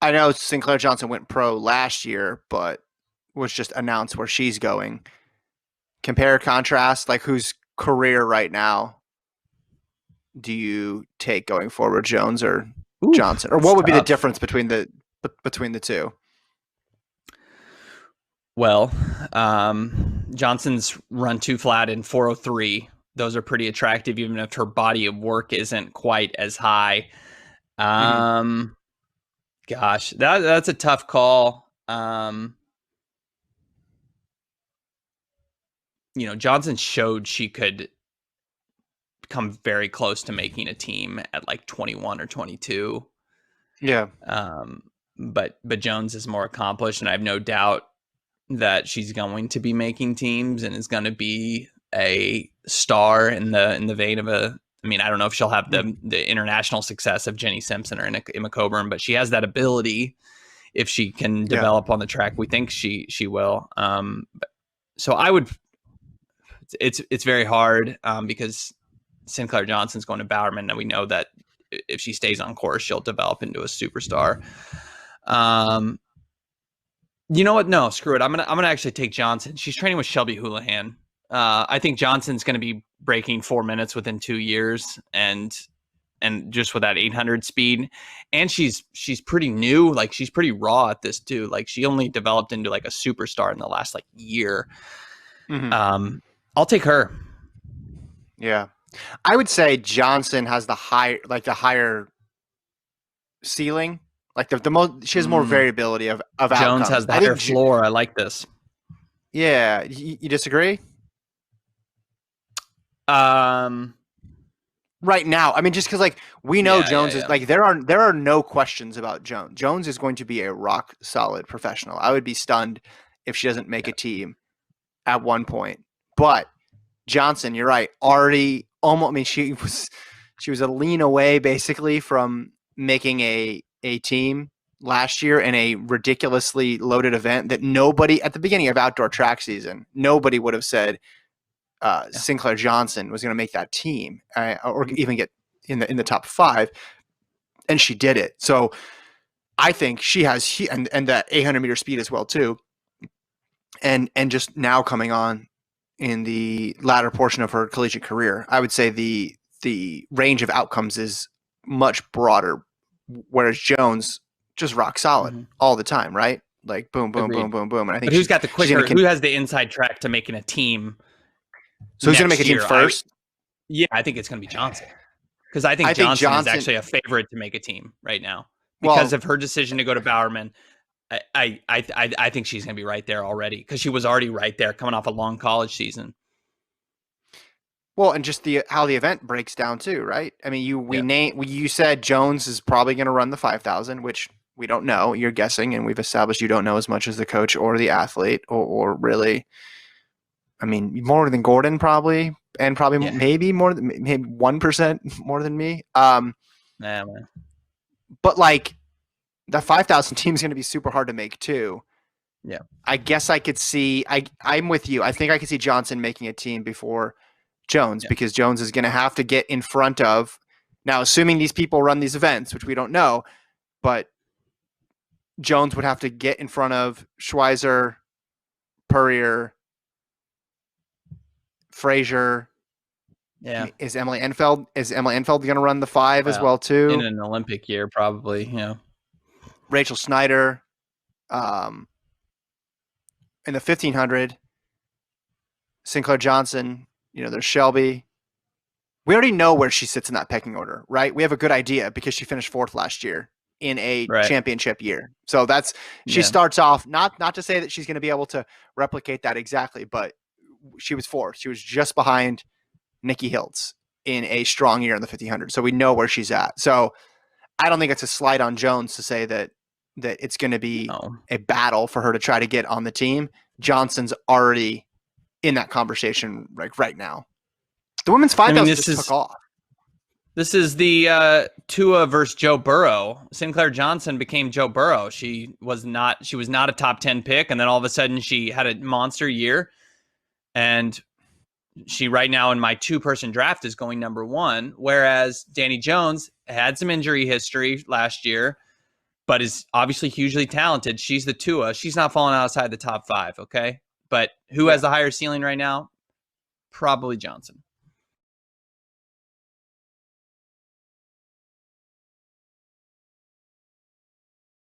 I know Sinclaire Johnson went pro last year, but was just announced where she's going. Compare, contrast, like whose career right now do you take going forward, Jones or Johnson? Or what would be the difference between the two? Well, Johnson's run 2 flat in 4:03. Those are pretty attractive, even if her body of work isn't quite as high. Gosh, that's a tough call. Johnson showed she could come very close to making a team at like 21 or 22. Yeah. But Jones is more accomplished, and I have no doubt that she's going to be making teams and is going to be a star in the vein of I don't know if she'll have the international success of Jenny Simpson or Emma Coburn, but she has that ability if she can develop on the track. We think she will. So I would. It's very hard because Sinclaire Johnson's going to Bowerman, and we know that if she stays on course, she'll develop into a superstar. You know what? No, screw it. I'm gonna actually take Johnson. She's training with Shelby Houlihan. I think Johnson's going to be breaking 4 minutes within 2 years, and just with that 800 speed, and she's pretty new. Like, she's pretty raw at this too. Like, she only developed into like a superstar in the last like year. I'll take her. Yeah, I would say Johnson has the higher ceiling. Like the most, she has more variability of outcomes. Jones has the higher floor. I like this. Yeah, you disagree? Right now, just because like we know Jones is like there are no questions about Jones. Jones is going to be a rock solid professional. I would be stunned if she doesn't make a team at one point. But Johnson, you're right. Already almost. She was a lean away basically from making a team last year in a ridiculously loaded event that nobody at the beginning of outdoor track season, nobody would have said Sinclaire Johnson was going to make that team or even get in the top 5, and she did it. So I think she has and that 800 meter speed as well too, and just now coming on in the latter portion of her collegiate career, I would say the range of outcomes is much broader. Whereas Jones just rock solid all the time, right? Like boom, boom, boom, boom, boom. And I think who's got the quicker? Who has the inside track to making a team? So who's going to make a team first? I think it's going to be Johnson, because I think Johnson is actually a favorite to make a team right now because of her decision to go to Bowerman. I think she's going to be right there already, because she was already right there coming off a long college season. Well, and just how the event breaks down too, right? You said Jones is probably going to run the 5,000, which we don't know. You're guessing, and we've established you don't know as much as the coach or the athlete, or really. More than Gordon probably, and probably maybe more than maybe 1% more than me. But like the 5,000 team is going to be super hard to make too. Yeah, I guess I could see. I'm with you. I think I could see Johnson making a team before Jones, because Jones is going to have to get in front of, now assuming these people run these events, which we don't know, but Jones would have to get in front of Schweizer, Purrier, Frazier. Yeah. Is Emily Enfeld going to run the 5 as well too? In an Olympic year, probably. Yeah. Rachel Snyder, in the 1500, Sinclaire Johnson. There's Shelby. We already know where she sits in that pecking order, right? We have a good idea because she finished 4th last year in a championship year. So she starts off, not to say that she's going to be able to replicate that exactly, but she was 4th. She was just behind Nikki Hiltz in a strong year in the 1500. So we know where she's at. So I don't think it's a slight on Jones to say that it's going to be a battle for her to try to get on the team. Johnson's already in that conversation right now. The women's 5,000 just took off. This is the Tua versus Joe Burrow. Sinclaire Johnson became Joe Burrow. She was not a top 10 pick, and then all of a sudden she had a monster year. And she right now in my 2-person draft is going number 1, whereas Dani Jones had some injury history last year. but is obviously hugely talented. She's the Tua. She's not falling outside the top 5, okay? But who has the higher ceiling right now? Probably Johnson.